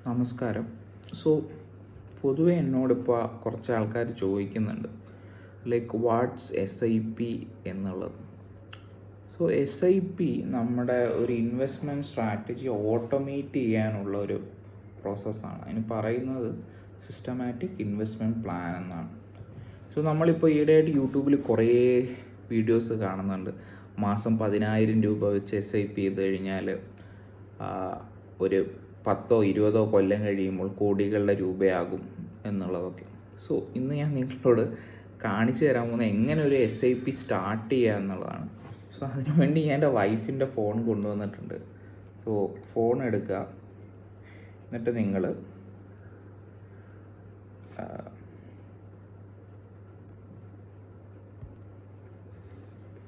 നമസ്കാരം. സോ പൊതുവെ എന്നോടിപ്പോൾ കുറച്ച് ആൾക്കാർ ചോദിക്കുന്നുണ്ട്, ലൈക്ക് വാട്ട്സ് SIP എന്നുള്ളത്. സോ SIP നമ്മുടെ ഒരു ഇൻവെസ്റ്റ്മെൻറ്റ് സ്ട്രാറ്റജി ഓട്ടോമേറ്റ് ചെയ്യാനുള്ള ഒരു പ്രോസസ്സാണ്. അതിന് പറയുന്നത് സിസ്റ്റമാറ്റിക് ഇൻവെസ്റ്റ്മെൻറ്റ് പ്ലാൻ എന്നാണ്. സോ നമ്മളിപ്പോൾ ഈയിടെയായിട്ട് യൂട്യൂബിൽ കുറേ വീഡിയോസ് കാണുന്നുണ്ട്. മാസം 10,000 രൂപ വെച്ച് SIP ചെയ്ത് കഴിഞ്ഞാൽ ഒരു 10-20 കൊല്ലം കഴിയുമ്പോൾ കോടികളുടെ രൂപയാകും എന്നുള്ളതൊക്കെ. സോ ഇന്ന് ഞാൻ നിങ്ങളോട് കാണിച്ചു തരാൻ പോകുന്നത് എങ്ങനെ ഒരു SIP സ്റ്റാർട്ട് ചെയ്യുക എന്നുള്ളതാണ്. സോ അതിനുവേണ്ടി ഞാൻ എൻ്റെ വൈഫിൻ്റെ ഫോൺ കൊണ്ടുവന്നിട്ടുണ്ട്. സോ ഫോൺ എടുക്കുക, എന്നിട്ട് നിങ്ങൾ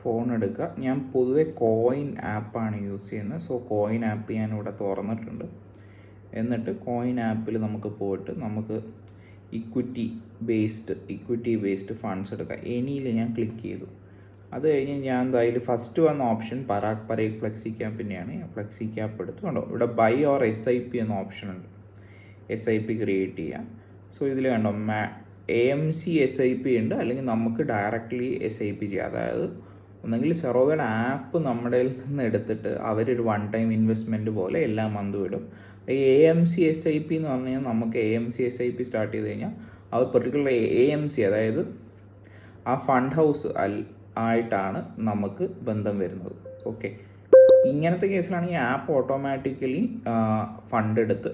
ഫോൺ എടുക്കുക. ഞാൻ പൊതുവെ കോയിൻ ആപ്പാണ് യൂസ് ചെയ്യുന്നത്. സോ കോയിൻ ആപ്പ് ഞാനിവിടെ തുറന്നിട്ടുണ്ട്. എന്നിട്ട് കോയിൻ ആപ്പിൽ നമുക്ക് പോയിട്ട് നമുക്ക് ഇക്വിറ്റി ബേസ്ഡ് ഫണ്ട്സ് എടുക്കാം. എനിയിൽ ഞാൻ ക്ലിക്ക് ചെയ്തു. അത് കഴിഞ്ഞ് ഞാൻ എന്തായാലും ഫസ്റ്റ് വന്ന ഓപ്ഷൻ പരാഗ് പരേഖ് ഫ്ലെക്സി ക്യാപ്പിൻ്റെയാണ്. ഫ്ലെക്സി ക്യാപ്പ് എടുത്തു. കണ്ടോ, ഇവിടെ ബൈ ഓർ SIP എന്ന ഓപ്ഷൻ ഉണ്ട്. SIP ക്രിയേറ്റ് ചെയ്യാം. സോ ഇതിൽ കണ്ടോ AMC SIP ഉണ്ട്, അല്ലെങ്കിൽ നമുക്ക് ഡയറക്റ്റ്ലി SIP ചെയ്യാം. അതായത് ഒന്നെങ്കിൽ സെറോവയുടെ ആപ്പ് നമ്മുടെ നിന്ന് എടുത്തിട്ട് അവരൊരു വൺ ടൈം ഇൻവെസ്റ്റ്മെൻറ്റ് പോലെ എല്ലാ മന്തും ഇടും. AMC SIP എന്ന് പറഞ്ഞു കഴിഞ്ഞാൽ നമുക്ക് AMC SIP സ്റ്റാർട്ട് ചെയ്ത് കഴിഞ്ഞാൽ അത് പെർട്ടിക്കുലർ AMC, അതായത് ആ ഫണ്ട് ഹൗസ് ആയിട്ടാണ് നമുക്ക് ബന്ധം വരുന്നത്. ഓക്കെ, ഇങ്ങനത്തെ കേസിലാണ് ഈ ആപ്പ് ഓട്ടോമാറ്റിക്കലി ഫണ്ട് എടുത്ത്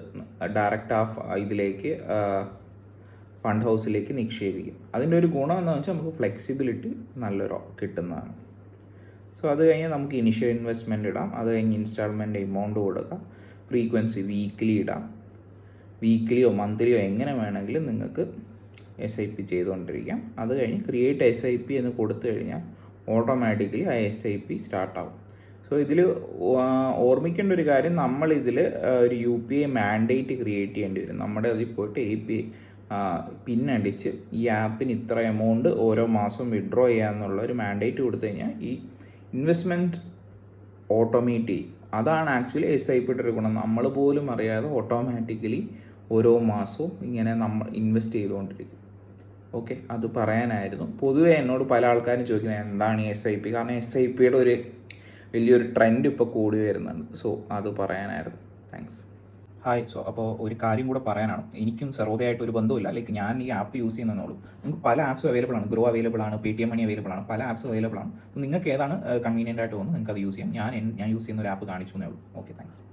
ഡയറക്റ്റ് ഇതിലേക്ക് ഫണ്ട് ഹൗസിലേക്ക് നിക്ഷേപിക്കും. അതിൻ്റെ ഒരു ഗുണം എന്താണെന്ന് വെച്ചാൽ നമുക്ക് ഫ്ലെക്സിബിലിറ്റി നല്ലൊരു കിട്ടുന്നതാണ്. സോ അത് കഴിഞ്ഞ് നമുക്ക് ഇനിഷ്യൽ ഇൻവെസ്റ്റ്മെൻറ്റ് ഇടാം. അത് കഴിഞ്ഞ് ഇൻസ്റ്റാൾമെൻറ്റ് എമൗണ്ട് കൊടുക്കാം. ഫ്രീക്വൻസി വീക്ക്ലി ഇടാം. വീക്ക്ലിയോ മന്ത്ലിയോ എങ്ങനെ വേണമെങ്കിലും നിങ്ങൾക്ക് SIP ചെയ്തുകൊണ്ടിരിക്കാം. അത് കഴിഞ്ഞ് ക്രിയേറ്റ് SIP എന്ന് കൊടുത്തു കഴിഞ്ഞാൽ ഓട്ടോമാറ്റിക്കലി ആ SIP സ്റ്റാർട്ടാവും. സോ ഇതിൽ ഓർമ്മിക്കേണ്ട ഒരു കാര്യം, നമ്മളിതിൽ ഒരു UPI മാൻഡേറ്റ് ക്രിയേറ്റ് ചെയ്യേണ്ടി വരും. നമ്മുടെ അതിൽ പോയിട്ട് API പിന്നടിച്ച് ഈ ആപ്പിന് ഇത്ര എമൗണ്ട് ഓരോ മാസം വിഡ്രോ ചെയ്യാമെന്നുള്ള ഒരു മാൻഡേറ്റ് കൊടുത്തു കഴിഞ്ഞാൽ ഈ ഇൻവെസ്റ്റ്മെൻറ്റ് ഓട്ടോമേറ്റ് ചെയ്യും. അതാണ് ആക്ച്വലി SIPയുടെ ഒരു ഗുണം. നമ്മൾ പോലും അറിയാതെ ഓട്ടോമാറ്റിക്കലി ഓരോ മാസവും ഇങ്ങനെ നമ്മൾ ഇൻവെസ്റ്റ് ചെയ്തുകൊണ്ടിരിക്കും. ഓക്കെ, അത് പറയാനായിരുന്നു. പൊതുവെ എന്നോട് പല ആൾക്കാരും ചോദിക്കുന്നത് എന്താണ് ഈ SIP, കാരണം SIPയുടെ ഒരു വലിയൊരു ട്രെൻഡ് ഇപ്പോൾ കൂടി വരുന്നുണ്ട്. സോ അത് പറയാനായിരുന്നു. താങ്ക്സ്. ഹായ്. സോ അപ്പോൾ ഒരു കാര്യം കൂടെ പറയാനാണ്. എനിക്കും സെറോദയായിട്ട് ഒരു ബന്ധമില്ല. ലൈക്ക് ഞാൻ ഈ ആപ്പ് യൂസ് ചെയ്യുന്നതെന്നുള്ളൂ. നിങ്ങൾക്ക് പല ആപ്സും അവൈലബിൾ ആണ്. ഗ്രോ അവൈലബിൾ ആണ്, Paytm മണി അവൈലബിൾ ആണ്, പല ആപ്സും അവൈലബിൾ ആണ്. നിങ്ങൾക്ക് ഏതാണ് കൺവീനിയൻ്റ് ആയിട്ട് തോന്നുന്നത് നിങ്ങൾക്ക് അത് യൂസ് ചെയ്യാം. ഞാൻ യൂസ് ചെയ്യുന്ന ഒരു ആപ്പ് കാണിച്ചു എന്നേ ഉള്ളൂ. Okay, thanks.